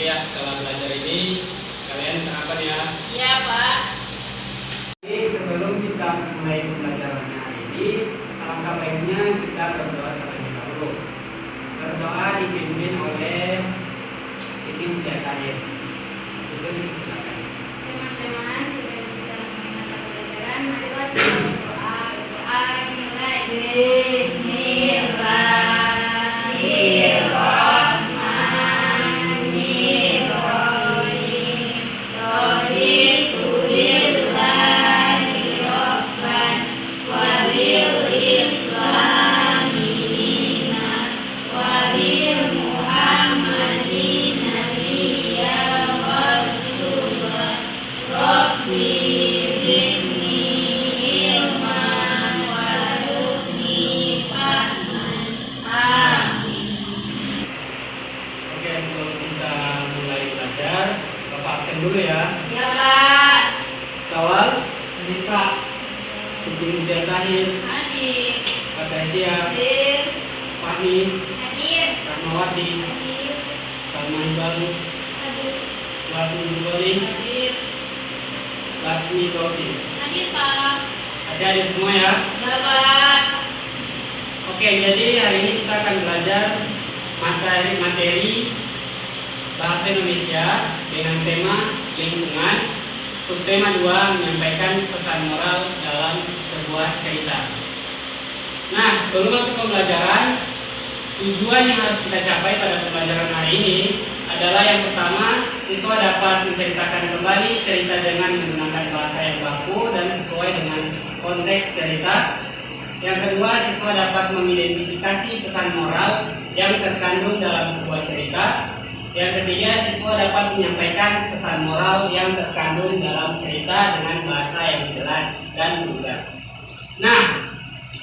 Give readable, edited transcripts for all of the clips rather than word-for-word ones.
ya setelah belajar ini kalian sarapan ya. Iya, Pak. Jadi sebelum kita mulai pembelajaran hari ini, alangkah baiknya kita berdoa terlebih dahulu. Berdoa dipimpin oleh Siti Mulyatani. Itu silakan. Teman-teman, sudah bisa mengenai mata pelajaran, marilah kita berdoa. Berdoa dimulai. Bismillahirrahmanirrahim. Raditu billahi rabban wa bil islami dinan wa bil muhammadin nabiyyan wa rasulan. Rabbi zidni ilman warzuqni fahman. Amin. Oke, sebelum kita mulai belajar, Bapak absen dulu ya. Ya, Pak. Sawal, Nita, Siti Mulyatani, Hadir. Patricia, Hadir. Fahmi, Hadir. Rahmawati, Hadir. Salman Baru, Hadir. Lasmi Buli, Hadir. Laksmi Tosi. Hadir, Pak. Adik-adik semua ya. Ya, Pak. Oke, jadi hari ini kita akan belajar materi bahasa Indonesia dengan tema lingkungan. Subtema 2 menyampaikan pesan moral dalam sebuah cerita. Nah, sebelum masuk ke pembelajaran, tujuan yang harus kita capai pada pembelajaran hari ini adalah yang pertama, siswa dapat menceritakan kembali cerita dengan menggunakan bahasa yang baku dan sesuai dengan konteks cerita. Yang kedua, siswa dapat mengidentifikasi pesan moral yang terkandung dalam sebuah cerita. Yang ketiga, siswa dapat menyampaikan pesan moral yang terkandung dalam cerita dengan bahasa yang jelas dan lugas. Nah,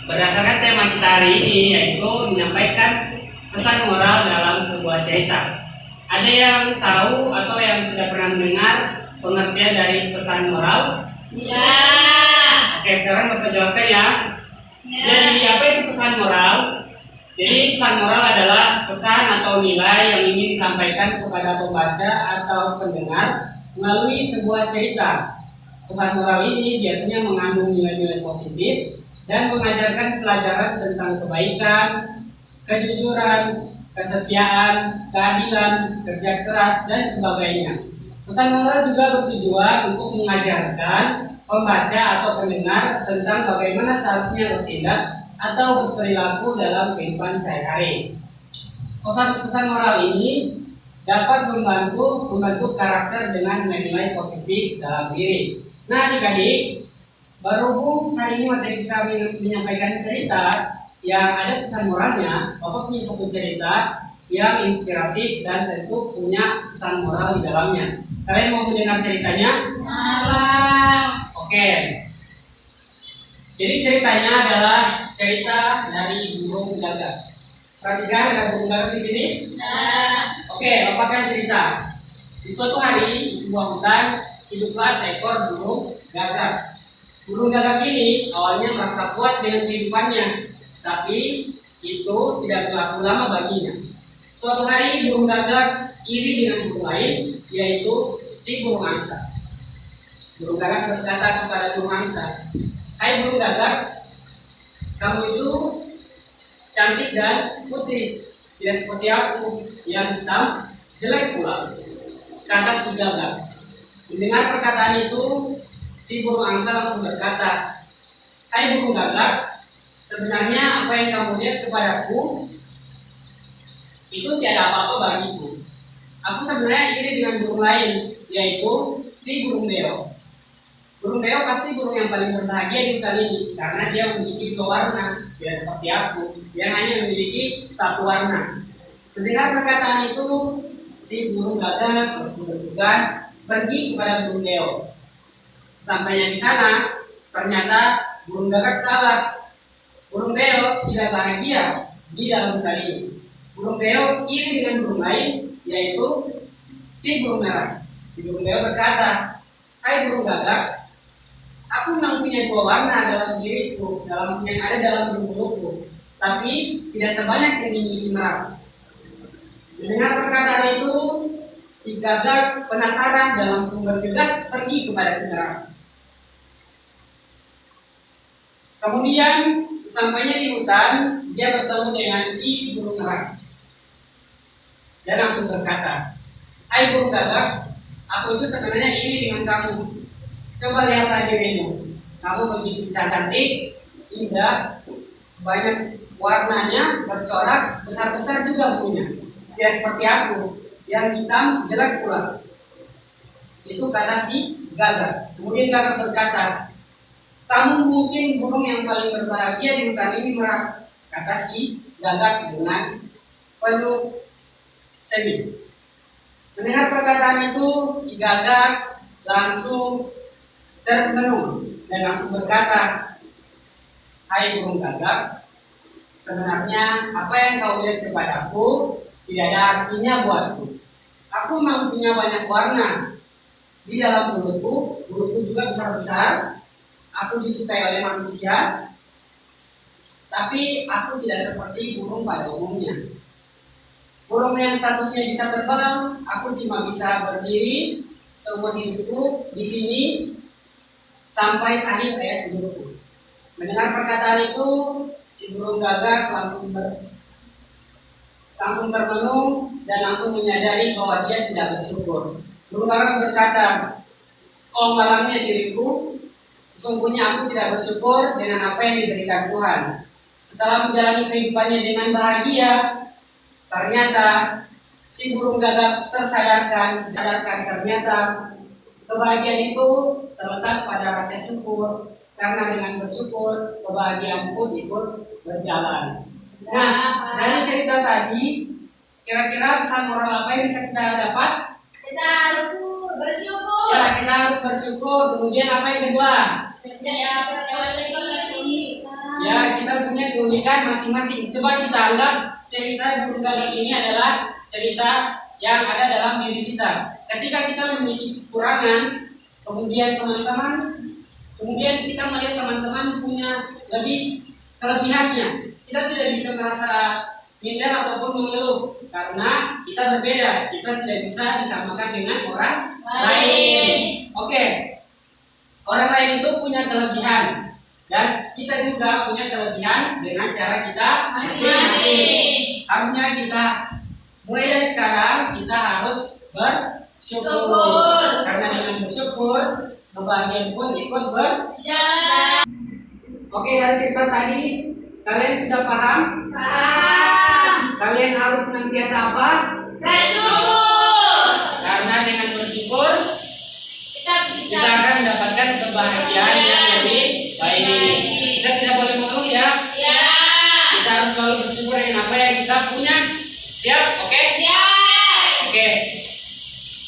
berdasarkan tema kita hari ini yaitu menyampaikan pesan moral dalam sebuah cerita. Ada yang tahu atau yang sudah pernah mendengar pengertian dari pesan moral? Ya. Oke, sekarang Bapak jelaskan ya. Jadi apa itu pesan moral? Jadi pesan moral adalah pesan atau nilai yang ingin disampaikan kepada pembaca atau pendengar melalui sebuah cerita. Pesan moral ini biasanya mengandung nilai-nilai positif dan mengajarkan pelajaran tentang kebaikan, kejujuran, kesetiaan, keadilan, kerja keras, dan sebagainya. Pesan moral juga bertujuan untuk mengajarkan pembaca atau pendengar tentang bagaimana seharusnya bertindak atau berperilaku dalam kehidupan sehari-hari. Pesan moral ini dapat membantu karakter dengan nilai positif dalam diri. Nah, adik-adik, berhubung hari ini materi kita menyampaikan cerita yang ada pesan moralnya, Bapak punya satu cerita yang inspiratif dan tentu punya pesan moral di dalamnya. Kalian mau mendengar ceritanya? Oke. Jadi ceritanya adalah cerita dari burung gagak. Perhatikan, ada burung gagak di sini? Oke, Bapak akan cerita. Di suatu hari di sebuah hutan hiduplah seekor burung gagak. Burung gagak ini awalnya merasa puas dengan kehidupannya, tapi itu tidak berlaku lama baginya. Suatu hari burung gagak iri dengan burung lain, yaitu si burung angsa. Burung gagak berkata kepada burung angsa, "Hai burung gagak, kamu itu cantik dan putih, tidak seperti aku yang hitam, jelek pula," kata si gagak. Mendengar perkataan itu, si burung angsa langsung berkata, "Hai burung gagak, sebenarnya apa yang kamu lihat kepadaku itu tiada apa-apa bagiku. Aku sebenarnya iri dengan burung lain, yaitu si burung beo. Burung beo pasti burung yang paling berbahagia di hutan ini karena dia memiliki 2 warna, tidak seperti aku yang hanya memiliki 1 warna." Mendengar perkataan itu, si burung gagak langsung bertugas pergi kepada burung beo. Sampainya di sana, ternyata burung gagak salah. Burung beo tidak bahagia di dalam hutan ini. Burung beo iri dengan burung lain, yaitu si burung merah. Si burung beo berkata, "Hai burung gagak, aku memang punya 2 warna dalam diriku, yang ada dalam bulu-buluku, tapi tidak sebanyak yang dimiliki merah." Mendengar perkataan itu, si si gagak penasaran dan langsung bergegas pergi kepada si merah. Kemudian sampainya di hutan, dia bertemu dengan si burung merah dan langsung berkata, "Hai burung gagak, aku itu sebenarnya iri dengan kamu. Coba lihatlah dirimu. Kamu begitu cantik, indah, banyak warnanya, bercorak, besar-besar juga punya. Tidak seperti aku, yang hitam, jelek pula." Itu kata si gagak. Kemudian gagak berkata, "Kamu mungkin burung yang paling berbahagia di hutan ini, merah," kata si gagak dengan penuh sedih. Mendengar perkataan itu, si gagak langsung termenung dan langsung berkata, "Hai burung gagak, sebenarnya apa yang kau lihat kepadaku tidak ada artinya buatku. Aku memang punya banyak warna. Di dalam mulutku juga besar-besar. Aku disukai oleh manusia, tapi aku tidak seperti burung pada umumnya. Burung yang statusnya bisa terbang, aku cuma bisa berdiri seumur hidupku di sini sampai akhir hayat hidupku." Mendengar perkataan itu, si burung gagak langsung termenung dan langsung menyadari bahwa dia tidak bersyukur. Burung gagak berkata, "Oh malangnya diriku, sesungguhnya aku tidak bersyukur dengan apa yang diberikan Tuhan. Setelah menjalani kehidupannya dengan bahagia, ternyata si burung gagak tersadarkan ternyata kebahagiaan itu terletak pada rasa syukur, karena dengan bersyukur kebahagiaan pun ikut berjalan." Nah, dari cerita tadi, kira-kira pesan moral apa yang bisa kita dapat? Kita harus bersyukur. Ya, kita harus bersyukur. Kemudian apa yang kedua? Ya, kita punya keunikan masing-masing. Coba kita anggap cerita burung gagak ini adalah cerita yang ada dalam diri kita. Ketika kita memiliki kekurangan, kemudian kita melihat teman-teman punya lebih kelebihannya, kita tidak bisa merasa minder ataupun mengeluh karena kita berbeda. Kita tidak bisa disamakan dengan orang lain. Oke. Orang lain itu punya kelebihan dan kita juga punya kelebihan dengan cara kita masing-masing. Harusnya kita mulai dari sekarang kita harus bersyukur. Karena dengan bersyukur kebahagiaan pun ikut berjalan. Oke, dari cerita tadi kalian sudah paham? Paham. Kalian harus senantiasa apa? Bersyukur. Karena dengan bersyukur Kita kita akan mendapatkan kebahagiaan yang lebih baik. Kita tidak boleh mengeluh ya. Ya. Kita harus selalu bersyukur dengan apa yang kita punya. Siap? Oke? Ya. Oke.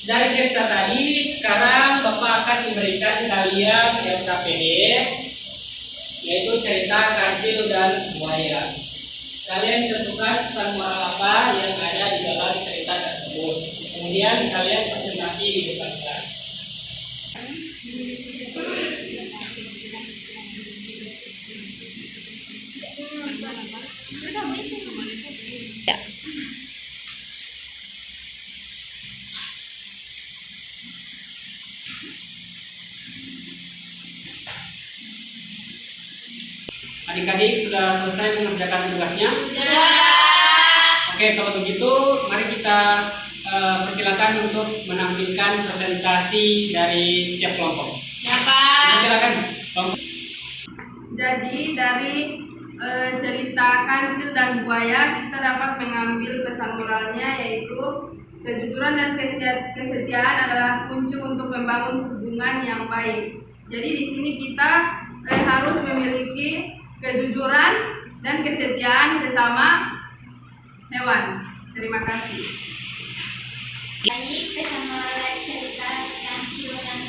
Dari cerita tadi, sekarang Bapak akan memberikan kalian yang KPD, yaitu cerita kancil dan buaya. Kalian tentukan pesan moral apa yang ada di dalam cerita tersebut. Kemudian kalian presentasi di depan kelas. Adik-adik sudah selesai mengerjakan tugasnya? Oke, kalau begitu mari kita persilakan untuk menampilkan presentasi dari setiap kelompok. Silakan. Jadi dari cerita kancil dan buaya kita dapat mengambil pesan moralnya, yaitu kejujuran dan kesetiaan adalah kunci untuk membangun hubungan yang baik. Jadi di sini kita harus memiliki kejujuran dan kesetiaan sesama hewan. Terima kasih. Baik, pesan moral dari cerita kancil dan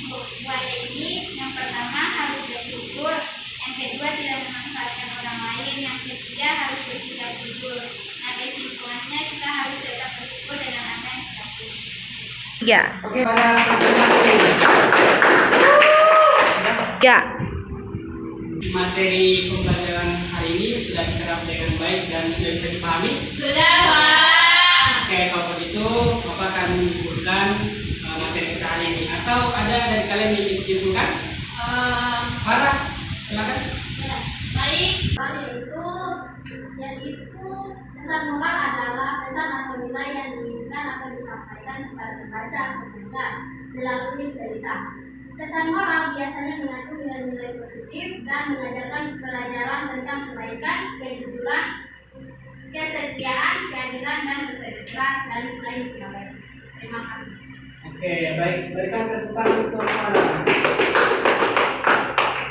buaya ini, yang pertama harus bersyukur, yang kedua tidak memanfaatkan orang lain, yang ketiga harus bersikap jujur. Nah, kesimpulannya kita harus tetap bersyukur dengan apa yang kita punya. Ya. Oke, pada presentasi. Ya. Materi pembelajaran hari ini sudah diserap dengan baik dan sudah bisa dipahami? Sudah, Pak. Oke, Oke, kalau begitu Bapak akan menyimpulkan materi kita hari ini. Atau ada dari kalian yang ingin menyimpulkan? Farah, silakan. Ya, baik. Yaitu pesan moral adalah pesan atau nilai yang diinginkan atau disampaikan kepada pembaca atau pendengar melalui cerita. Pesan moral biasanya mengatur nilai-nilai positif dan mengajarkan pelajaran tentang kebaikan, kejujuran, kesetiaan, keadilan, dan berintegritas dan lain sebagainya. Terima kasih. Oke, baik. Berikan tepuk tangan untuk Farah.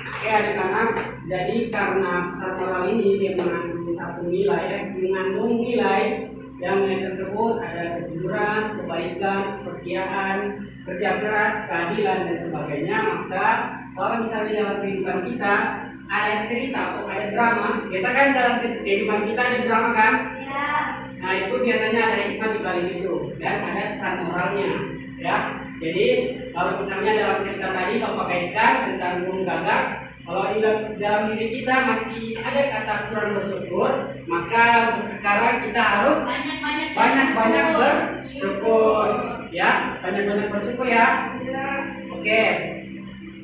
Oke, anak-anak. Jadi karena pesan moral ini dia mengandung satu nilai, mengandung nilai yang tersebut ada kejujuran, kebaikan, kesetiaan, kerja keras, keadilan dan sebagainya. Maka kalau misalnya dalam kehidupan kita ada cerita atau ada drama, biasa kan dalam kehidupan kita ada drama kan? Ya. Nah itu biasanya ada hikmah di balik itu dan ada pesan moralnya, ya. Jadi kalau misalnya dalam cerita tadi Bapak kaitkan tentang gunung gagak, kalau di dalam diri kita masih ada kata kurang bersyukur, maka untuk sekarang kita harus banyak-banyak bersyukur, ya, banyak-banyak bersyukur ya. Oke,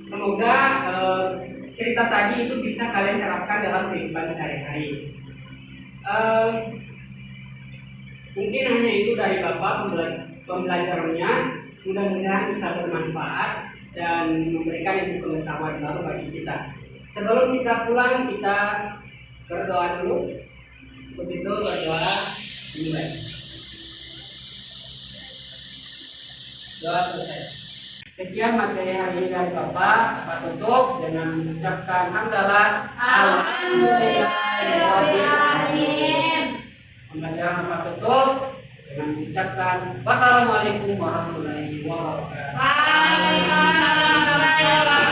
semoga cerita tadi itu bisa kalian terapkan dalam kehidupan sehari-hari. Mungkin hanya itu dari Bapak pembelajarannya. Mudah-mudahan bisa bermanfaat dan memberikan ilmu pengetahuan baru bagi kita. Sebelum kita pulang, kita berdoa dulu. Begitu berdoa dimulai. Doa selesai. Sekian materi hari ini dari Bapak. Bapak tutup dengan mengucapkan hamdalah. Alhamdulillahirobbilalamin. Pembelajaran Bapak tutup dengan mengucapkan wassalamualaikum warahmatullahi wabarakatuh. Waalaikumsalam warahmatullahi wabarakatuh.